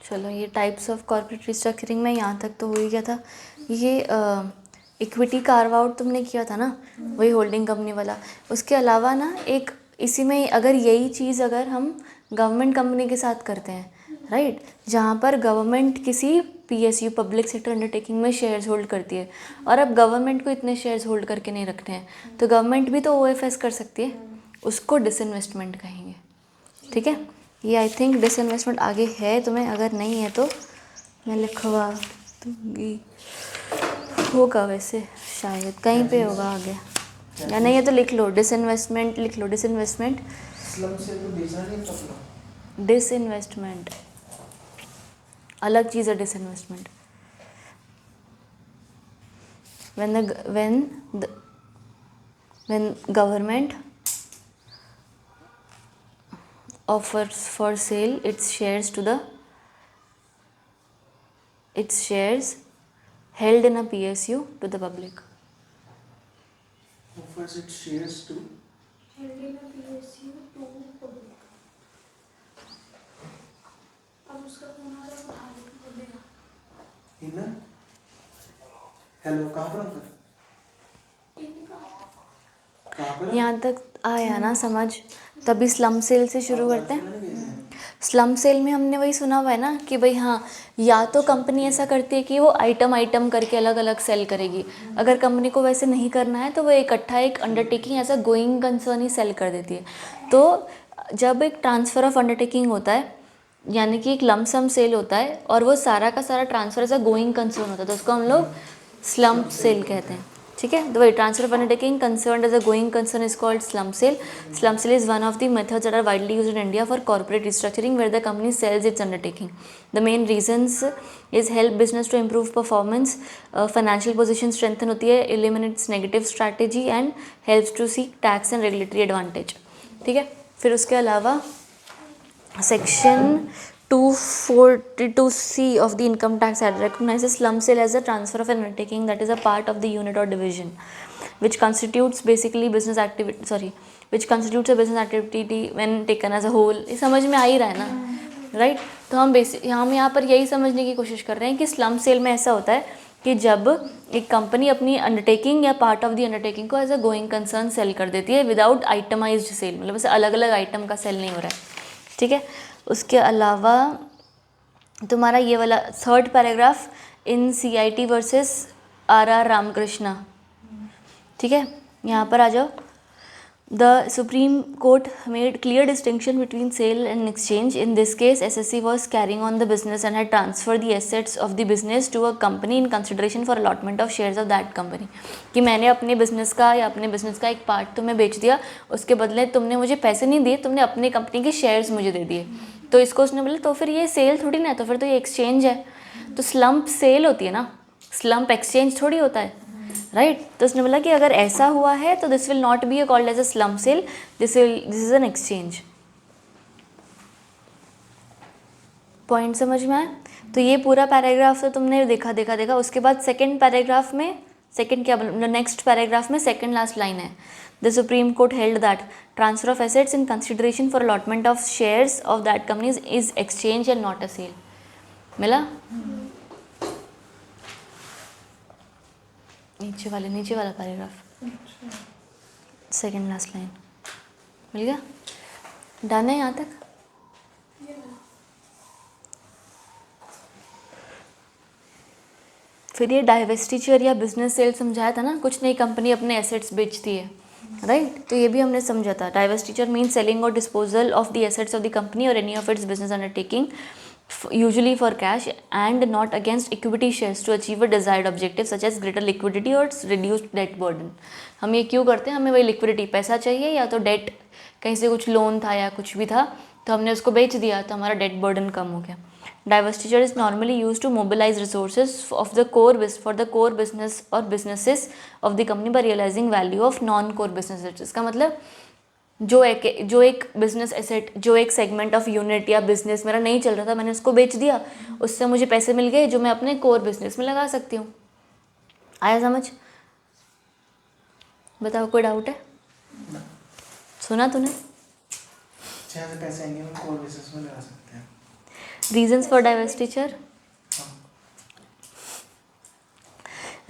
चलो, ये types of corporate restructuring में यहाँ तक तो हो ही गया था। ये इक्विटी कार्व आउट तुमने किया था ना, वही होल्डिंग कंपनी वाला। उसके अलावा ना एक इसी में अगर यही चीज़ अगर हम गवर्नमेंट कंपनी के साथ करते हैं, राइट, जहाँ पर गवर्नमेंट किसी पीएसयू पब्लिक सेक्टर अंडरटेकिंग में शेयर्स होल्ड करती है, और अब गवर्नमेंट को इतने शेयर्स होल्ड करके नहीं रखने हैं, तो गवर्नमेंट भी तो ओएफएस कर सकती है, उसको डिसइन्वेस्टमेंट कहेंगे। ठीक है, ये आई थिंक डिसइन्वेस्टमेंट आगे है तुम्हें, अगर नहीं है तो मैं लिखवा दूँगी। होगा वैसे, शायद कहीं पे होगा आगे, या नहीं है तो लिख लो डिसइन्वेस्टमेंट, लिख लो डिसइन्वेस्टमेंट। डिसइन्वेस्टमेंट अलग चीज़ है, disinvestment when government offers for sale its shares held in a PSU to the public. Offers its shares to held in a PSU to public. अब उसका फोन आ रहा है, उठा लो, बोल देगा। हिना हेलो, कहाँ पर अंकल? कहाँ पर? यहाँ तक आया ना समझ? तभी स्लम सेल से शुरू करते हैं। स्लम सेल में हमने वही सुना हुआ है ना कि भाई हाँ, या तो कंपनी ऐसा करती है कि वो आइटम आइटम करके अलग अलग सेल करेगी, अगर कंपनी को वैसे नहीं करना है तो वो इकट्ठा एक अंडरटेकिंग ऐसा गोइंग कंसर्न ही सेल कर देती है। तो जब एक ट्रांसफ़र ऑफ अंडरटेकिंग होता है, यानी कि एक लमसम सेल होता है और वो सारा का सारा ट्रांसफ़र ऐसा गोइंग कंसर्न होता है, तो उसको हम लोग स्लम सेल कहते हैं। ठीक है, तो वही transfer of undertaking concerned as a going concern is called slum sale. Slum sale is one of the methods that are widely used in India for corporate restructuring, where the company sells its undertaking. The main reasons is help business to improve performance, financial position strengthen होती है, eliminates negative strategy and helps to seek tax and regulatory advantage. ठीक है, फिर उसके अलावा section 242C of the Income Tax Act recognizes slum sale as a transfer of an undertaking that is a part of the unit or division, which constitutes basically business activity, which constitutes a business activity when taken as a whole. ये समझ में आ ही रहा है ना, right? तो हम यहाँ पर यही समझने की कोशिश कर रहे हैं कि स्लम सेल में ऐसा होता है कि जब एक कंपनी अपनी अंडरटेकिंग या पार्ट ऑफ द अंडरटेकिंग को as a going concern sale कर देती है विदाउट आइटमाइज्ड सेल, मतलब ऐसे अलग अलग आइटम का सेल नहीं हो रहा है। ठीक है, उसके अलावा तुम्हारा ये वाला third paragraph in CIT versus RR Ramakrishna, ठीक है, यहाँ पर आ जाओ। The Supreme Court made clear distinction between sale and exchange. In this case SSC was carrying on the business and had transferred the assets of the business to a company in consideration for allotment of shares of that company. कि मैंने अपने business का या अपने business का एक part तुम्हें बेच दिया, उसके बदले तुमने मुझे पैसे नहीं दिए, तुमने अपनी कंपनी के शेयर्स मुझे दे दिए। तो इसको उसने बोला तो फिर ये सेल थोड़ी ना है, तो फिर तो ये एक्सचेंज है। तो स्लम्प सेल होती है ना, स्लम्प एक्सचेंज थोड़ी होता है, राइट? तो उसने बोला कि अगर ऐसा हुआ है तो this will not be called as a slum sale, this is an exchange. Point समझ में आया? तो ये पूरा पैराग्राफ तो तुमने देखा। उसके बाद सेकंड पैराग्राफ में, सेकंड क्या बोल, नेक्स्ट पैराग्राफ में सेकंड लास्ट लाइन है, the Supreme Court held that transfer of assets in consideration for allotment of shares of that companies is exchange and not a sale. मिला? नीचे वाला paragraph, second last line मिल गया? Done है यहाँ तक? फिर ये डाइवेस्टिचर या बिजनेस सेल समझाया था ना, कुछ नई कंपनी अपने एसेट्स बेचती है, राइट? तो ये भी हमने समझा था। डाइवेस्टिचर मीन सेलिंग और disposal of the assets of the company और any of its business undertaking, usually for cash and not against equity shares to achieve a desired objective such as greater liquidity or reduced debt burden. हम ये क्यों करते हैं? हमें वही liquidity, पैसा चाहिए, या तो डेट, कहीं से कुछ लोन था या कुछ भी था तो हमने उसको बेच दिया तो हमारा डेट बर्डन कम हो गया। Divestiture is normally used to mobilize resources of the for the core business or businesses of the company by realizing value of non-core businesses. इसका मतलब जो एक बिजनेस एसेट, जो एक सेगमेंट ऑफ यूनिट या business मेरा नहीं चल रहा था, मैंने उसको बेच दिया, उससे मुझे पैसे मिल गए जो मैं अपने कोर बिजनेस में लगा सकती हूँ। आया समझ? बताओ, कोई डाउट है? सुना तूने? पैसे आएंगे हम कोर बिजनेस में लगा सकते हैं। रीजंस फॉर डाइवर्सिचर,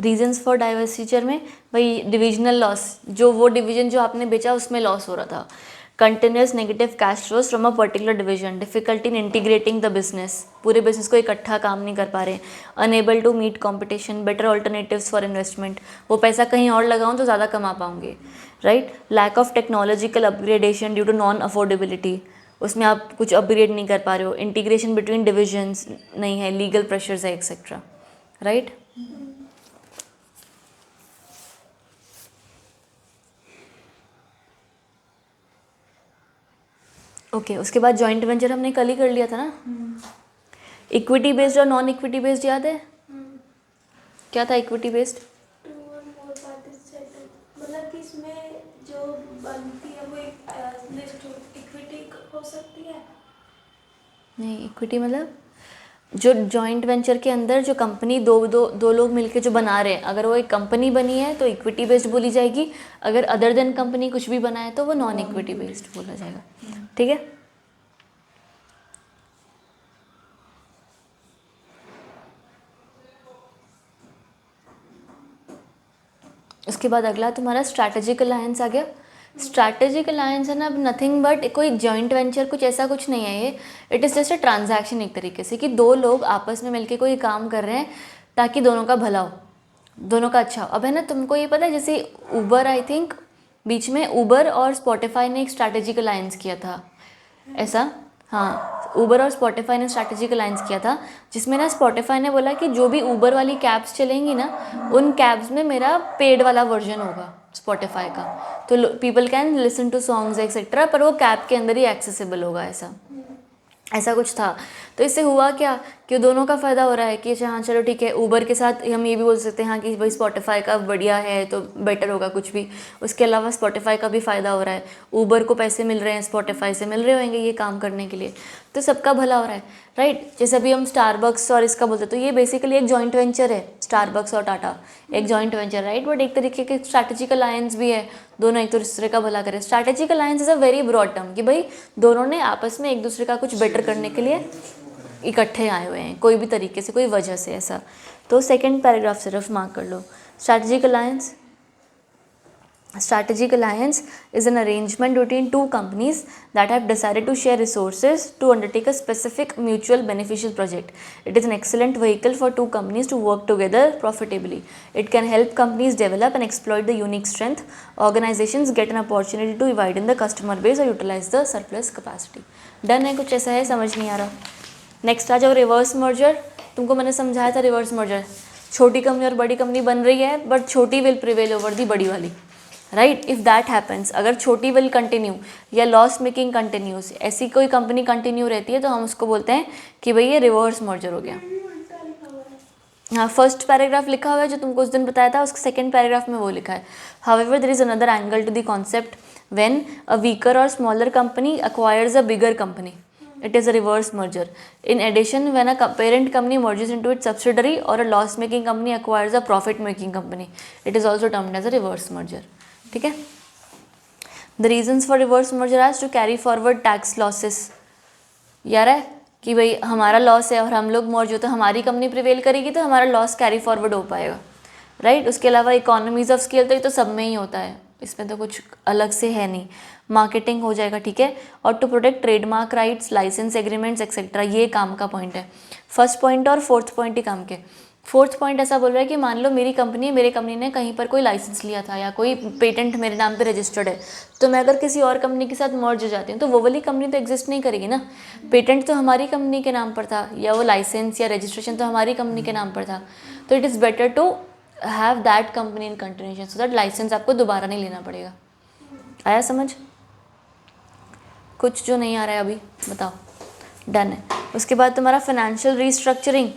रीजंस फॉर डाइवर्सिचर में वही डिविजनल लॉस, जो वो डिवीजन जो आपने बेचा उसमें लॉस हो रहा था. Continuous negative cash flows from a particular division, difficulty in integrating the business, पूरे बिजनेस को इकट्ठा काम नहीं कर पा रहे, unable to meet competition, better alternatives for investment, वो पैसा कहीं और लगाऊं तो ज़्यादा कमा पाऊंगे, right. Lack of technological upgradation due to non affordability, उसमें आप कुछ अपग्रेड नहीं कर पा रहे हो, इंटीग्रेशन बिटवीन डिविजन्स नहीं है, लीगल प्रेशर्स है एक्सेट्रा, राइट. ओके उसके बाद जॉइंट वेंचर हमने कल ही कर लिया था ना. इक्विटी बेस्ड और नॉन इक्विटी बेस्ड याद है क्या था? इक्विटी बेस्ड 2 और more participants, मतलब कि इसमें जो बनती है वो एक लिस्ट इक्विटी हो सकती है. नहीं, इक्विटी मतलब जो जॉइंट वेंचर के अंदर जो कंपनी दो लोग मिलके जो बना रहे हैं, अगर वो एक कंपनी बनी है तो इक्विटी बेस्ड बोली जाएगी, अगर अदर देन कंपनी कुछ भी बना है तो वो नॉन इक्विटी बेस्ड बोला जाएगा. ठीक है. उसके बाद अगला तुम्हारा स्ट्रैटेजिक अलायंस आ गया. स्ट्रैटेजिक अलायंस है ना, अब नथिंग बट कोई जॉइंट वेंचर कुछ ऐसा कुछ नहीं है ये. It is just a transaction एक तरीके से कि दो लोग आपस में मिलके कोई काम कर रहे हैं ताकि दोनों का भला हो, दोनों का अच्छा हो. अब है ना तुमको ये पता है जैसे ऊबर, आई थिंक बीच में ऊबर और स्पॉटिफाई ने एक स्ट्रैटेजिक अलायंस किया था ऐसा. हाँ, ऊबर और स्पॉटिफाई ने स्ट्रैटेजिक अलायंस किया था जिसमें ना स्पॉटिफाई ने बोला कि जो भी ऊबर वाली कैब्स चलेंगी ना उन कैब्स में मेरा पेड वाला वर्जन होगा स्पॉटिफाई का, तो people can listen to songs etcetera, पर वो कैब के अंदर ही एक्सेसिबल होगा, ऐसा कुछ था. तो इससे हुआ क्या कि दोनों का फ़ायदा हो रहा है कि अच्छा हाँ चलो ठीक है. ऊबर के साथ हम ये भी बोल सकते हैं हाँ कि भाई स्पॉटिफाई का बढ़िया है तो बेटर होगा कुछ भी. उसके अलावा स्पॉटिफाई का भी फ़ायदा हो रहा है, ऊबर को पैसे मिल रहे हैं, स्पॉटिफाई से मिल रहे होंगे ये काम करने के लिए, तो सबका भला हो रहा है, राइट. जैसे अभी हम स्टारबक्स और इसका बोलते तो ये बेसिकली एक जॉइंट वेंचर है, स्टारबक्स और टाटा एक जॉइंट वेंचर, राइट. बट एक तरीके के स्ट्रैटेजिक अलायंस भी है, दोनों एक दूसरे का भला करें. Strategic alliance is a very broad term कि भाई दोनों ने आपस में एक दूसरे का कुछ बेटर करने के लिए इकट्ठे आए हुए हैं कोई भी तरीके से, कोई वजह से ऐसा. तो सेकंड पैराग्राफ सिर्फ मार्क कर लो. Strategic alliance, strategic alliance is an arrangement between two companies that have decided to share resources to undertake a specific mutual beneficial project. It is an excellent vehicle for two companies to work together profitably. It can help companies develop and exploit the unique strength. Organizations get an opportunity to widen the customer base or utilize the surplus capacity. Done है, कुछ ऐसा है, समझ नहीं आ रहा. Next आ जाओ reverse merger. तुमको मैंने समझाया था रिवर्स मर्जर, छोटी कंपनी और बड़ी कंपनी बन रही है बट छोटी विल प्रिवेल ओवर दी बड़ी वाली, राइट. इफ़ दैट हैपन्स, अगर छोटी विल कंटिन्यू या लॉस मेकिंग कंटिन्यूस, ऐसी कोई कंपनी कंटिन्यू रहती है तो हम उसको बोलते हैं कि भाई ये रिवर्स मर्जर हो गया. हाँ, फर्स्ट पैराग्राफ लिखा हुआ है जो तुमको उस दिन बताया था, उसके सेकंड पैराग्राफ में वो लिखा है. However there is another angle to the concept. When a weaker और smaller company acquires a bigger company, it is a reverse merger. In addition, when a parent company merges into its subsidiary or a loss making company acquires a profit making company, it is also termed as a reverse merger. ठीक है. The reasons for reverse merger as to carry forward tax losses. यार है कि भाई हमारा loss है और हम लोग मर्ज हो तो हमारी कंपनी प्रिवेल करेगी तो हमारा लॉस कैरी फॉरवर्ड हो पाएगा, राइट. उसके अलावा इकोनॉमीज ऑफ स्केल तो ये तो सब में ही होता है, इसमें तो कुछ अलग से है नहीं. मार्केटिंग हो जाएगा, ठीक है. और to protect trademark rights, license agreements etcetera, ये काम का पॉइंट है. फर्स्ट पॉइंट और फोर्थ पॉइंट ही काम के. फोर्थ पॉइंट ऐसा बोल रहा है कि मान लो मेरी कंपनी है, मेरी कंपनी ने कहीं पर कोई लाइसेंस लिया था या कोई पेटेंट मेरे नाम पे रजिस्टर्ड है, तो मैं अगर किसी और कंपनी के साथ मर्ज हो जाती हूँ तो वो वाली कंपनी तो एग्जिस्ट नहीं करेगी ना. पेटेंट तो हमारी कंपनी के नाम पर था या वो लाइसेंस या रजिस्ट्रेशन तो हमारी कंपनी के नाम पर था, तो it is better to have that company in continuation so that license आपको दोबारा नहीं लेना पड़ेगा. आया समझ? कुछ जो नहीं आ रहा है अभी बताओ. डन है. उसके बाद तुम्हारा financial restructuring.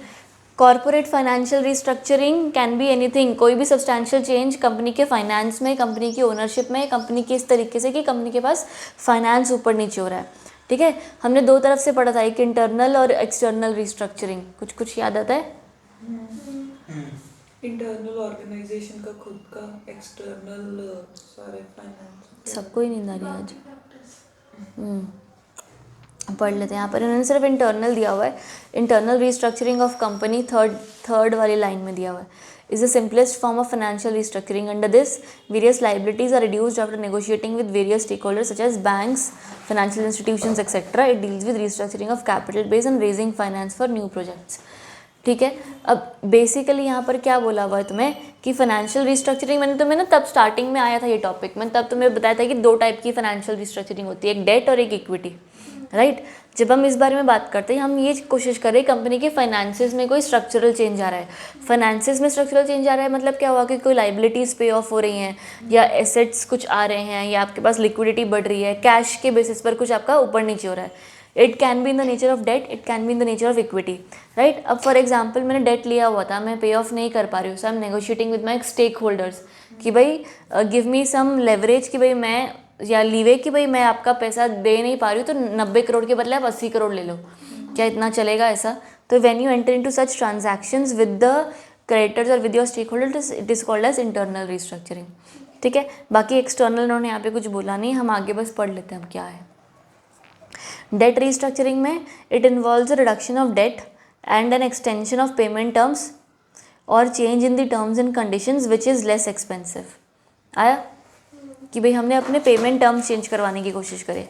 Corporate financial restructuring can be anything, कोई भी सब्सटैंशियल चेंज कंपनी के फाइनेंस में, कंपनी की ओनरशिप में, कंपनी की इस तरीके से कि कंपनी के पास फाइनेंस ऊपर नीचे हो रहा है, ठीक है. हमने दो तरफ से पढ़ा था, एक इंटरनल और एक्सटर्नल रीस्ट्रक्चरिंग. कुछ कुछ याद आता है? इंटरनल ऑर्गेनाइजेशन का खुद का, एक्सटर्नल सारे फाइनेंस. सबको ही नींद आ रही है आज. पढ़ लेते हैं। यहाँ पर इन्होंने सिर्फ इंटरनल दिया हुआ है, internal restructuring of company third वाली लाइन में दिया हुआ है, is the simplest form of financial restructuring. Under this various liabilities are reduced after negotiating with various stake holders such as banks, financial institutions etcetera. It deals with restructuring of capital base and raising finance for new projects. ठीक है, अब basically यहाँ पर क्या बोला हुआ है तुम्हें कि फाइनेंशियल रिस्ट्रक्चरिंग, मैंने तुम्हें ना तब स्टार्टिंग में आया था ये टॉपिक, मैंने तब तुम्हें बताया था कि 2 टाइप की फाइनेंशियल रिस्ट्रक्चरिंग होती है, एक डेट और एक इक्विटी, राइट। जब हम इस बारे में बात करते हैं, हम ये कोशिश करें कंपनी के फाइनेंसेस में कोई स्ट्रक्चरल चेंज आ रहा है। फाइनेंसेस में स्ट्रक्चरल चेंज आ रहा है मतलब क्या हुआ कि कोई लाइबिलिटीज़ पे ऑफ हो रही हैं, या एसेट्स कुछ आ रहे हैं, या आपके पास लिक्विडिटी बढ़ रही है, कैश के बेसिस पर कुछ आपका ऊपर नीचे हो रहा है। It can be in the nature of debt, it can be in the nature of equity, right. अब फॉर एग्जाम्पल मैंने डेट लिया हुआ था, मैं पे ऑफ नहीं कर पा रही हूँ, so I am negotiating with my stake holders कि भाई गिव मी सम लेवरेज कि भाई मैं, या लीवे कि भाई मैं आपका पैसा दे नहीं पा रही हूँ, तो 90 करोड़ के बदले आप 80 करोड़ ले लो, क्या इतना चलेगा ऐसा? तो when you enter into such transactions with the creditors और with your stake holders, it is called as internal restructuring. ठीक है, बाकी एक्सटर्नल उन्होंने यहाँ पे कुछ बोला नहीं, हम आगे बस पढ़ लेते हैं अब क्या है। डेट रिस्ट्रक्चरिंग में it involves a reduction of debt and an extension of payment terms और change in the terms and conditions which is less expensive. आया कि भाई हमने अपने पेमेंट टर्म्स चेंज करवाने की कोशिश करे।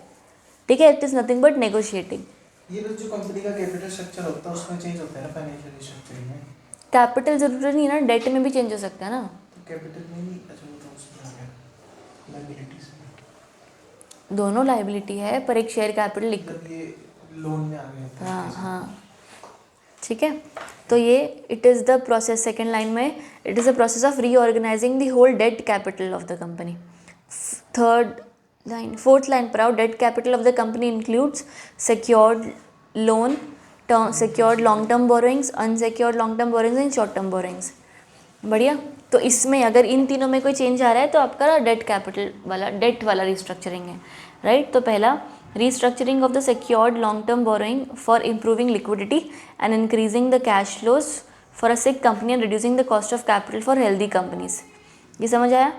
ठीक है, it is nothing but negotiating. ये लोग जो कंपनी का कैपिटल स्ट्रक्चर होता है उसमें चेंज होता है ना फाइनेंशियल रिस्ट्रक्चरिंग में। कैपिटल जरूरी नहीं है ना, डेट में भी चेंज हो सकता है ना। तो कैपिटल में नहीं, अच्छा वो तो उसमें आ गया लायबिलिटीज में, दोनों लाइबिलिटी है पर एक शेयर कैपिटल मतलब ये लोन में आ गया। हाँ हाँ, ठीक है। तो ये it is the process, second line में it is the process of reorganising the whole debt capital of the company. Fourth line पर आओ, debt capital of the company includes secured loan, secured long term borrowings, unsecured long term borrowings and short term borrowings. बढ़िया। तो इसमें अगर इन तीनों में कोई change आ रहा है तो आपका डेट कैपिटल वाला, डेट वाला रिस्ट्रक्चरिंग है, राइट। तो पहला restructuring of the secured long term borrowing for improving liquidity and increasing the cash flows for a sick company and reducing the cost of capital for healthy companies। ये समझ आया?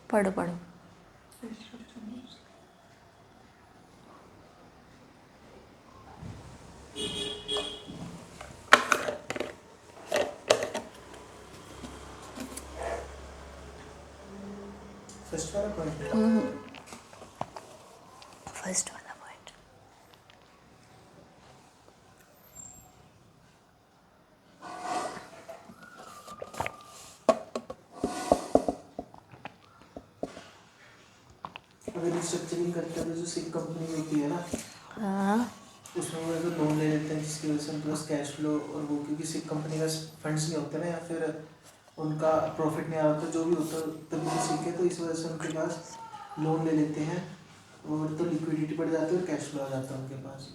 पढ़ो पढ़ो। First वाला point, first वाला point. अगर restructuring करते हैं तो जो सिक कंपनी होती है ना, हाँ उसमें वो अगर लोन ले लेते हैं जिसकी वजह से उनके पास कैश फ्लो और वो, क्योंकि सिक कंपनी का फंड्स नहीं होते ना, या फिर उनका प्रॉफिट नहीं आ रहा, तो जो भी होता तभी तो सीखे, तो इस वजह से उनके पास लोन ले लेते हैं और तो लिक्विडिटी बढ़ जाती है और कैश फ्लो आ जाता है उनके पास।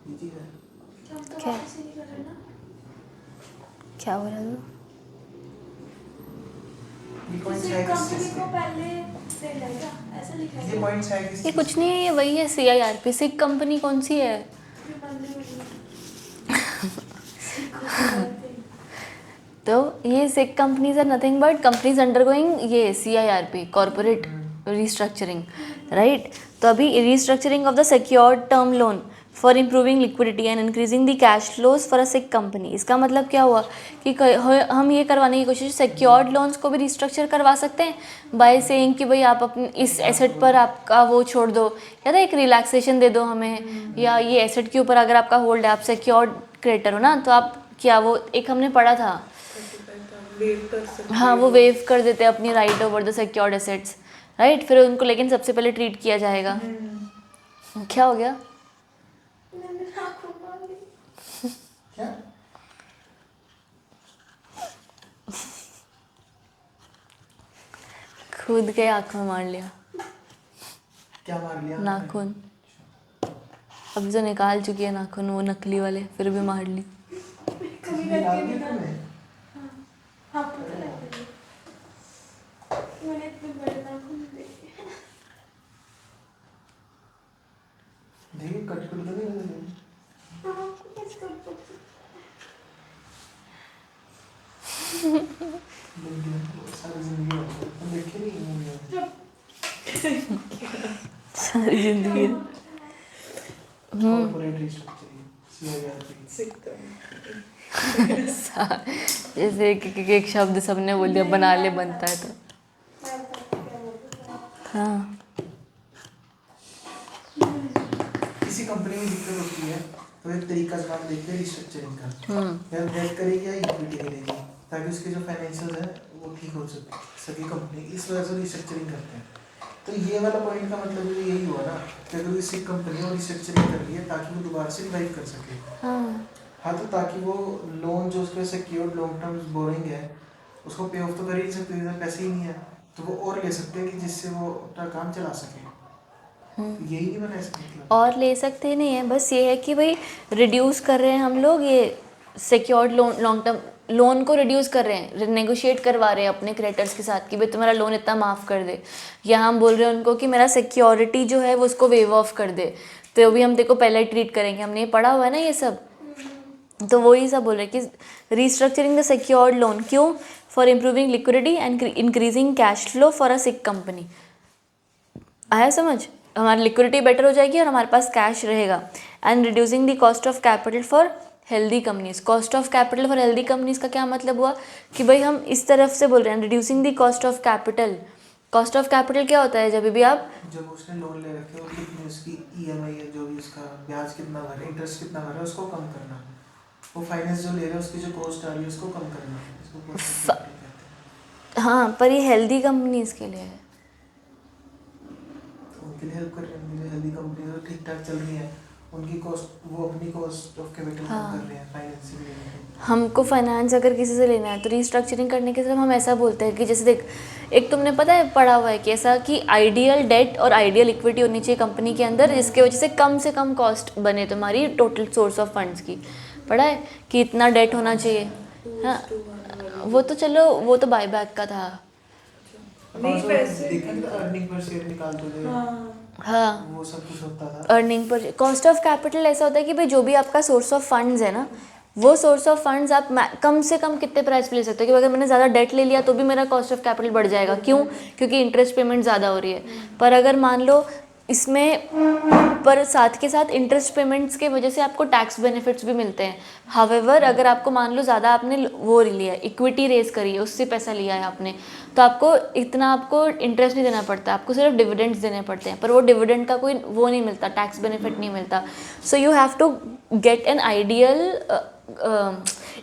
ये चीज़ है। हम तो क्या? वापस ही नहीं कर रहे ना। क्या बोला तू? ये पॉइंट्स किसी है किस कंपनी चीज़ को के? पहले दे लेगा, ऐसा लिखा है। ये पॉइंट्स है किस ये चीज़ कुछ नहीं है, ये वही है CIRP। सिक कंपनी कौन सी है? तो ये sick companies are nothing but companies undergoing ये CIRP, कॉर्पोरेट रिस्ट्रक्चरिंग, राइट। तो अभी restructuring of the secured term loan for improving liquidity and increasing the cash flows for a sick company. इसका मतलब क्या हुआ कि हम ये करवाने की कोशिश, सिक्योर्ड लोन्स को भी रिस्ट्रक्चर करवा सकते हैं बाय सेइंग कि भाई आप अपने इस एसेट पर आपका वो छोड़ दो, या तो एक रिलैक्सेशन दे दो हमें, या ये एसेट के ऊपर अगर आपका होल्ड है, आप सिक्योर्ड क्रेडिटर हो ना, तो आप क्या, वो एक हमने पढ़ा था, वेव कर सकते हाँ वो वेव कर देते हैं अपनी right over the secured assets, right. फिर उनको लेकिन सबसे पहले ट्रीट किया जाएगा। क्या हो गया? मैंने आँखों मार ली। क्या? खुद के आँख में मार लिया, क्या मार लिया? नाखून। अब जो निकाल चुकी है नाखून वो नकली वाले, फिर भी मार ली। कभी निकाल करके दिया निकाल। तुमने? हाँ पता लग गया। मैंने इतने बड़े नाखून देखे। देखिए कट कर दो नहीं। हाँ कुछ कर दो। सारी जिंदगी हो गई। तुम देखे नहीं मूवी? सारी जिंदगी। Corporate restructuring CIRP। सीखता जैसे एक शब्द सबने बोल दिया, बना ले बनता है तो हाँ। किसी कंपनी में दिक्कत होती है तो एक तरीका काम देखते हैं रिस्ट्रक्चरिंग का, या डेट करेगी या इक्विटी करेगी, ताकि उसके जो फाइनेंशियल है वो ठीक हो सके कंपनी, इस वजह से रिस्ट्रक्चरिंग करते हैं। तो ये वाला पॉइंट का मतलब भी यही हुआ ना कि अगर किसी कंपनी और रिस्ट्रक्चरिंग कर रही है ताकि वो दोबारा से रिवाइव कर सके। हाँ, तो ताकि वो लोन जो उसके सिक्योर्ड लॉन्ग टर्म बोरिंग है उसको पे ऑफ तो कर ही नहीं सकते, इधर पैसे ही नहीं है, तो वो और ले सकते हैं कि जिससे वो अपना काम चला सके। यही नहीं बना इसका मतलब। और ले सकते नहीं है, बस ये है कि भाई रिड्यूस कर रहे हैं हम लोग, ये secured loan long term loan को रिड्यूस कर रहे हैं, नेगोशिएट करवा रहे हैं अपने क्रेडिटर्स के साथ कि भाई तुम्हारा लोन इतना माफ़ कर दे, या हम बोल रहे हैं उनको कि मेरा सिक्योरिटी जो है वो उसको वेव ऑफ कर दे, तो भी हम देखो पहले ट्रीट करेंगे, हमने ये पढ़ा हुआ है ना ये सब। तो वही सब बोल रहे हैं कि रिस्ट्रक्चरिंग द सिक्योर्ड लोन, क्यों? For improving liquidity and increasing cash flow for a sick company. आया समझ? हमारी लिक्विडिटी बेटर हो जाएगी और हमारे पास कैश रहेगा। And reducing the cost of capital for healthy companies. Cost of capital for healthy companies का क्या मतलब हुआ कि भाई हम इस तरफ से बोल रहे हैं reducing the cost of capital. Cost of capital क्या होता है? जब भी आप जब उसने लोन ले रखे और कितनी उसकी EMI है, जो भी उसका ब्याज कितना भर है, इंटरेस्ट कितना भर है, उसको कम करना। वो फाइनेंस जो ले रहे हैं उसकी जो कॉस्ट आ रही है उसको कम करना, इसको कॉस्ट ऑफ कैपिटल कहते हैं। हाँ, पर ये हेल्दी कंपनीज के लिए है। तो उनके लिए हेल्प कर रहे हैं, जो हेल्दी कंपनी जो ठीक ठाक चल रही है उनकी कॉस्ट, वो अपनी कॉस्ट ऑफ कैपिटल कम कर रहे हैं फाइनेंस से लेने। हमको फाइनेंस अगर किसी से लेना है तो रिस्ट्रक्चरिंग करने के सिर्फ हम ऐसा बोलते हैं कि जैसे देख, एक तुमने पता है पढ़ा हुआ है कि ऐसा कि आइडियल डेट और आइडियल इक्विटी होनी चाहिए कंपनी के अंदर, जिसके वजह से कम कॉस्ट बने तुम्हारी टोटल सोर्स ऑफ फंड्स की। पढ़ा है कि इतना डेट होना चाहिए। हाँ, वो तो चलो वो तो बायबैक का था। नहीं पैसे अर्निंग पर शेयर निकालते थे। हाँ, वो सब कुछ होता था। Earning per cost of capital ऐसा होता है कि भाई जो भी आपका सोर्स ऑफ फंड्स है ना, वो सोर्स ऑफ फंड्स आप कम से कम कितने प्राइस पे ले सकते हो। कि अगर मैंने ज़्यादा डेट ले लिया तो भी मेरा कॉस्ट ऑफ कैपिटल बढ़ जाएगा, क्यों? क्योंकि इंटरेस्ट पेमेंट ज़्यादा हो रही है। पर अगर मान लो इसमें पर साथ के साथ इंटरेस्ट पेमेंट्स के वजह से आपको टैक्स बेनिफिट्स भी मिलते हैं। हावेवर अगर आपको मान लो ज़्यादा आपने वो लिया है, इक्विटी रेज करी है, उससे पैसा लिया है आपने, तो आपको इतना आपको इंटरेस्ट नहीं देना पड़ता, आपको सिर्फ डिविडेंड्स देने पड़ते हैं। पर वो डिविडेंड का कोई वो नहीं मिलता, टैक्स बेनिफिट नहीं मिलता। So you have to get an ideal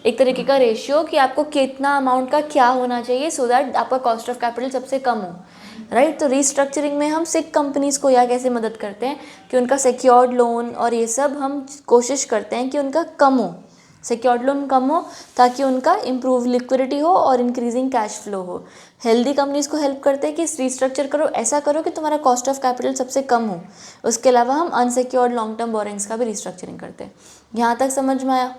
एक तरीके का रेशियो कि आपको कितना अमाउंट का क्या होना चाहिए सो दैट आपका कॉस्ट ऑफ कैपिटल सबसे कम हो, राइट। तो रिस्ट्रक्चरिंग में हम सिक कंपनीज को या कैसे मदद करते हैं कि उनका सिक्योर्ड लोन और ये सब हम कोशिश करते हैं कि उनका कम हो, सिक्योर्ड लोन कम हो, ताकि उनका इम्प्रूव लिक्विडिटी हो और इंक्रीजिंग कैश फ्लो हो। हेल्दी कंपनीज को हेल्प करते हैं कि रिस्ट्रक्चर करो, ऐसा करो कि तुम्हारा कॉस्ट ऑफ कैपिटल सबसे कम हो। उसके अलावा हम अनसिक्योर्ड लॉन्ग टर्म बोरिंग्स का भी रिस्ट्रक्चरिंग करते हैं। यहाँ तक समझ में आया?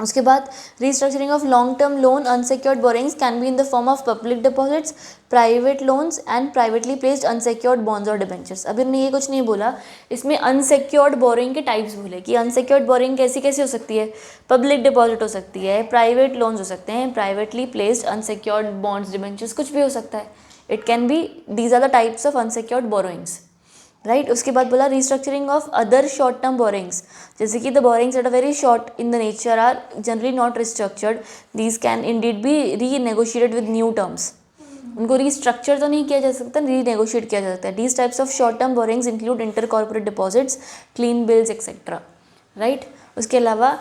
उसके बाद restructuring of long term loan unsecured borings can be in the form of public deposits, private loans and privately placed unsecured bonds और डिबेंचर्स। अभी हमने ये कुछ नहीं बोला, इसमें अनसिक्योर्ड बोरिंग के टाइप्स बोले कि अनसिक्योर्ड बोरिंग कैसी कैसी हो सकती है। पब्लिक डिपॉजिट हो सकती है, प्राइवेट लोन्स हो सकते हैं, privately placed unsecured bonds debentures, कुछ भी हो सकता है। It can be, these are the types of unsecured borrowings, right. उसके बाद बोला restructuring of other short term borrowings, जैसे कि the borrowings that are very short in the nature are generally not restructured, these can indeed be renegotiated with new terms. उनको restructure तो नहीं किया जा सकता, रीनेगोशिएट किया जा सकता है। These types of short term borrowings include inter corporate deposits, clean bills etcetera, right. उसके अलावा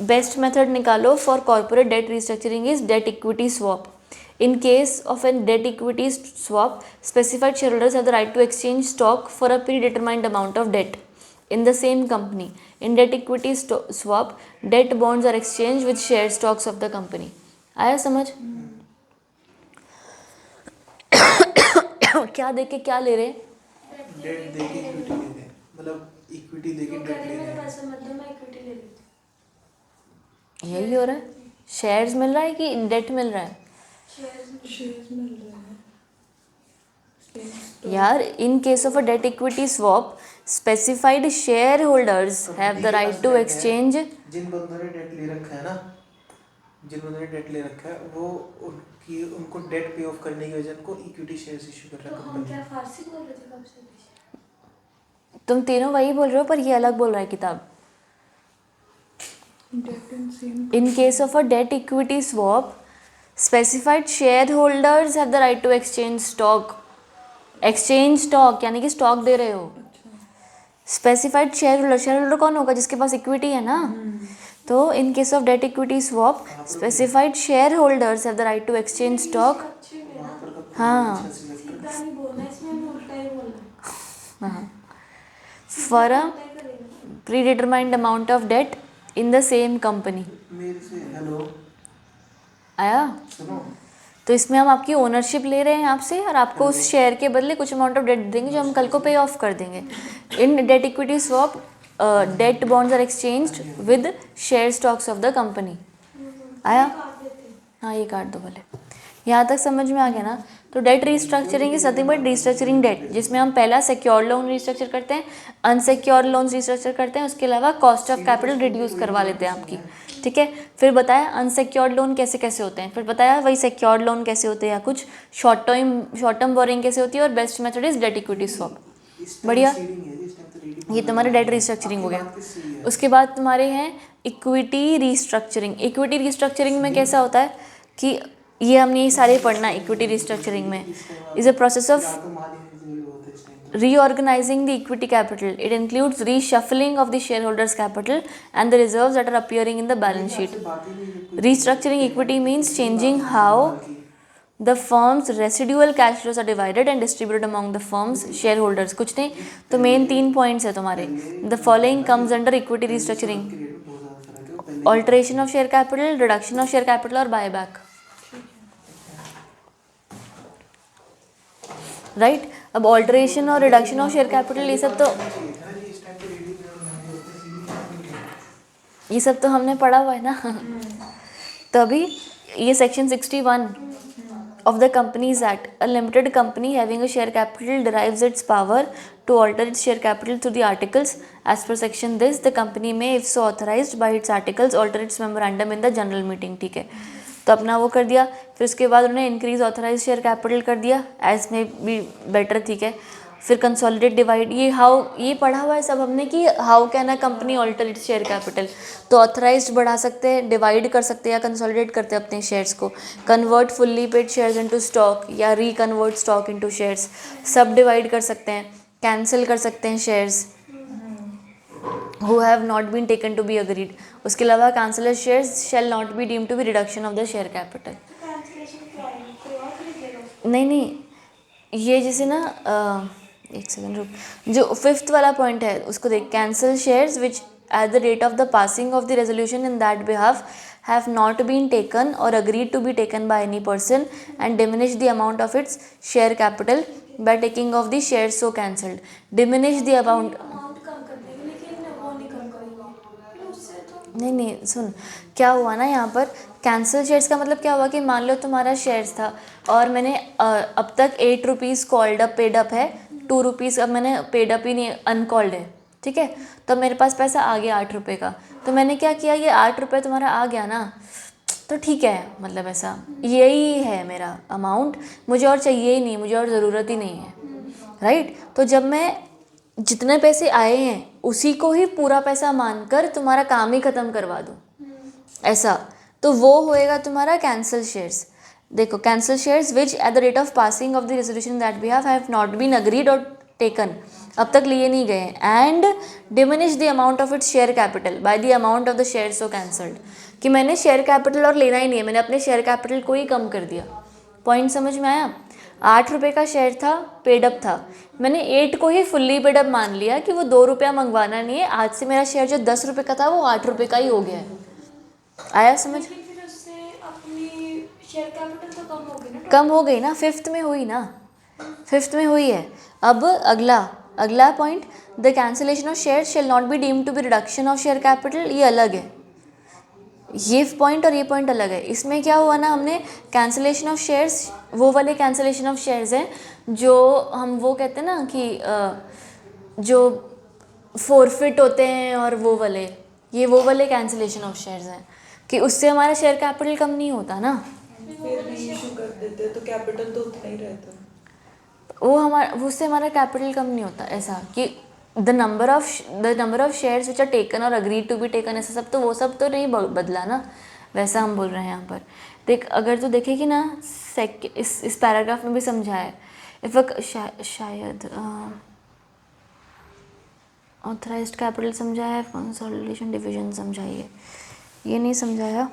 बेस्ट मेथड निकालो for corporate debt restructuring is debt equity swap. In case of a debt equity swap, specified shareholders have the right to exchange stock for a predetermined amount of debt in the same company. In debt equity swap, debt bonds are exchanged with share stocks of the company. आया समझ? क्या देके क्या ले रहे? Date देके equity ले रहे हैं, मतलब इक्विटी देके वो डेट कहने ले मेरे रहे हैं। पास मतलब मैं इक्विटी ले लेती यही हो रहा है। शेयर्स मिल रहा है कि डेट मिल रहा है? शेयर्स मिल रहे हैं यार, in case of a debt equity swap, specified shareholders have the right to exchange. जिन बंदों ने डेट ले रखा है ना, जिन बंदों ने डेट ले रखा है वो उनको डेट पे ऑफ करने की वजह उनको इक्विटी शेयर्स इशू कर तो रहा है हम कंपनी। क्या फारसी बोल रहे थे कब से? तुम तीनों वही बोल रहे हो पर ये अलग बोल रहा है किताब. Debt and same. In case of a debt equity swap, specified shareholders have the right to exchange stock. Exchange stock यानी कि स्टॉक दे रहे हो. स्पेसिफाइड शेयर होल्डर कौन होगा? जिसके पास इक्विटी है ना. तो in case of debt equity swap, specified share holders have the right to exchange stock. हाँ सीधा नहीं बोलना, इसमें हमें उल्टा ही बोलना है. हाँ. For a predetermined amount of debt in the same company. मेरे से हेलो आया? सुनो, तो इसमें हम आपकी ओनरशिप ले रहे हैं आपसे और आपको उस शेयर के बदले कुछ अमाउंट ऑफ डेट देंगे जो हम कल को पे ऑफ कर देंगे. In debt equity swap, debt bonds are exchanged with share stocks of the company. आया? काट देते हैं. हाँ ये काट दो पहले. यहाँ तक समझ में आ गया ना. तो debt restructuring is nothing but restructuring debt, जिसमें हम पहला सिक्योर्ड लोन रीस्ट्रक्चर करते हैं, अनसिक्योर्ड लोन रीस्ट्रक्चर करते हैं, उसके अलावा कॉस्ट ऑफ कैपिटल रिड्यूस करवा लेते हैं आपकी. ठीक है. फिर बताया अनसिक्योर्ड लोन कैसे कैसे होते हैं, फिर बताया वही सिक्योर्ड लोन कैसे होते हैं, या कुछ शॉर्ट टर्म बोरिंग कैसे होती है, और best method is debt equity swap. बढ़िया. ये तुम्हारे डेट रीस्ट्रक्चरिंग हो गया. उसके बाद तुम्हारे हैं इक्विटी रीस्ट्रक्चरिंग. इक्विटी रीस्ट्रक्चरिंग में कैसा होता है कि ये हमने ये सारे पढ़ना है. इक्विटी रीस्ट्रक्चरिंग में is a process of reorganizing the equity capital. It includes reshuffling of the shareholders capital and the reserves that are appearing in the balance sheet. Restructuring equity means changing how the firm's residual cash flows are divided and distributed among the firm's shareholders. कुछ नहीं. तो main 3 points है तुम्हारे. The following comes under equity restructuring: alteration of share capital, reduction of share capital और buyback. Right. अब alteration और reduction of share capital ये सब तो हमने पढ़ा हुआ है ना. तभी ये section 61 of the Companies Act, a limited company having a share capital derives its power to alter its share capital through the articles as per section this. The company may, if so authorized by its articles, alter its memorandum in the general meeting. ठीक है. तो अपना वो कर दिया. फिर उसके बाद उन्होंने इंक्रीज ऑथराइज शेयर कैपिटल कर दिया एज में बी बेटर. ठीक है. फिर कंसोलिडेट डिवाइड, ये पढ़ा हुआ है सब हमने कि how can a company alter its share capital. तो ऑथराइज्ड बढ़ा सकते हैं, डिवाइड कर सकते हैं या कंसोलिडेट करते हैं अपने शेयर्स को, convert fully paid shares into stock या रिकन्वर्ट स्टॉक इनटू शेयर्स, सब डिवाइड कर सकते हैं, कैंसिल कर सकते हैं shares who have not been taken to be agreed. उसके अलावा cancelled shares shall not be deemed to be reduction of the share capital. Cancellation क्या है? कोई और खरीदेगा उसको? नहीं ये जैसे ना एक सेकंड रुक. जो 5th वाला पॉइंट है उसको देख. Cancel shares which at the date of the passing of the resolution in that behalf have not been taken or agreed to be taken by any person and diminish the amount of its share capital by taking of the shares so cancelled. Diminish the amount. Amount कम कर देंगे लेकिन वो नहीं कम करेंगे. फिर उससे तो नहीं सुन क्या हुआ ना यहाँ पर. कैंसिल शेयर्स का मतलब क्या हुआ कि मान लो तुम्हारा शेयर्स था और मैंने अब तक 8 rupees called up paid up है, 2 रुपीज़ अब मैंने पेड अप ही नहीं अनकॉल्ड है. ठीक है. तो मेरे पास पैसा आ गया 8 रुपये का. तो मैंने क्या किया, ये 8 रुपये तुम्हारा आ गया ना, तो ठीक है, मतलब ऐसा यही है मेरा अमाउंट, मुझे और चाहिए ही नहीं, मुझे और ज़रूरत ही नहीं है. राइट. तो जब मैं जितने पैसे आए हैं उसी को ही पूरा पैसा मानकर तुम्हारा काम ही ख़त्म करवा दूँ ऐसा, तो वो होएगा तुम्हारा कैंसिल शेयर्स. देखो cancel shares which at the rate of passing of the resolution that we have not been agreed और टेकन, अब तक लिए नहीं गए, and diminish the amount of its share capital by the amount of the share so cancelled, कि मैंने share capital और लेना ही नहीं है, मैंने अपने शेयर कैपिटल को ही कम कर दिया. पॉइंट समझ में आया. 8 रुपये का शेयर था, पेडअप था, मैंने 8 को ही फुल्ली पेडअप मान लिया कि वो 2 रुपया मंगवाना नहीं है, आज से मेरा शेयर जो 10 रुपये का था वो 8 रुपये का ही हो गया है. आया समझ. लेकिन फिर उससे अपनी शेयर कैपिटल तो कम होगी ना. कम हो गई ना, 5th में हुई ना, 5th में हुई है. अब अगला point, the cancellation of share shall not be deemed to be reduction of share capital. ये अलग है, ये पॉइंट और ये पॉइंट अलग है. इसमें क्या हुआ ना, हमने कैंसिलेशन ऑफ शेयर्स, वो वाले कैंसिलेशन ऑफ शेयर्स हैं जो हम वो कहते हैं ना कि जो फोरफिट होते हैं, और वो वाले कैंसिलेशन ऑफ शेयर्स हैं कि उससे हमारा शेयर कैपिटल कम नहीं होता ना. फिर भी इशू कर देते तो कैपिटल तो उतना ही रहता. उससे हमारा कैपिटल कम नहीं होता, ऐसा कि the number of shares which are taken और अग्रीड टू बी टेकन, ऐसा सब तो वो सब तो नहीं बदला ना, वैसा हम बोल रहे हैं यहाँ पर। देख अगर तू देखेगी ना इस पैराग्राफ में भी समझा है, इफ शायद ऑथराइज्ड कैपिटल समझा है, कंसोलिडेशन डिवीजन समझाई है, ये नहीं समझाया।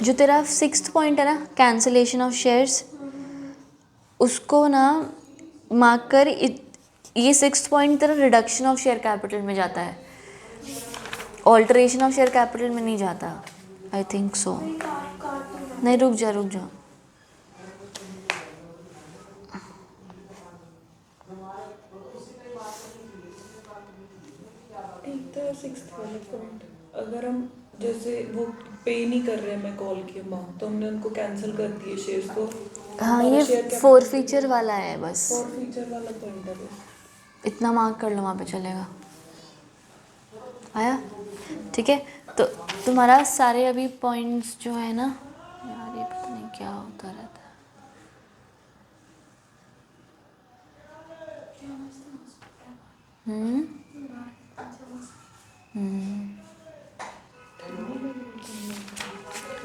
जो तेरा 6th पॉइंट है ना, कैंसिलेशन ऑफ शेयर्स, उसको ना मार्क कर। ये 6th पॉइंट तेरा रिडक्शन ऑफ शेयर कैपिटल में जाता है, ऑल्टरेशन ऑफ शेयर कैपिटल में नहीं जाता, आई थिंक सो। नहीं रुक जा ठीक था 6th वाला पॉइंट। अगर हम जैसे वो पे नहीं कर रहे हैं मैं कॉल की अमाउंट, तो हमने उनको कैंसिल कर दिए शेयर्स को। हाँ, ये 4 फीचर वाला है बस, 4 फीचर वाला पॉइंट है बस। इतना मार्क कर लो, वहाँ पे चलेगा। आया? ठीक है, तो तुम्हारा सारे अभी पॉइंट्स जो है ना, यार ये पता नहीं क्या होता रहता है।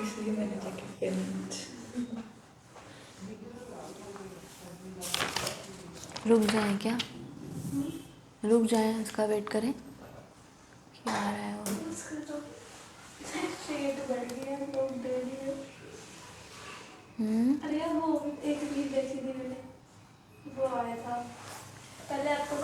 इसलिए मैंने जाके पेमेंट। रुक जाए क्या? रुक जाए, इसका वेट करें, क्या आ रहा है वो। अरे यार वो एक रील देखी थी मैंने, वो आया था पहले आपको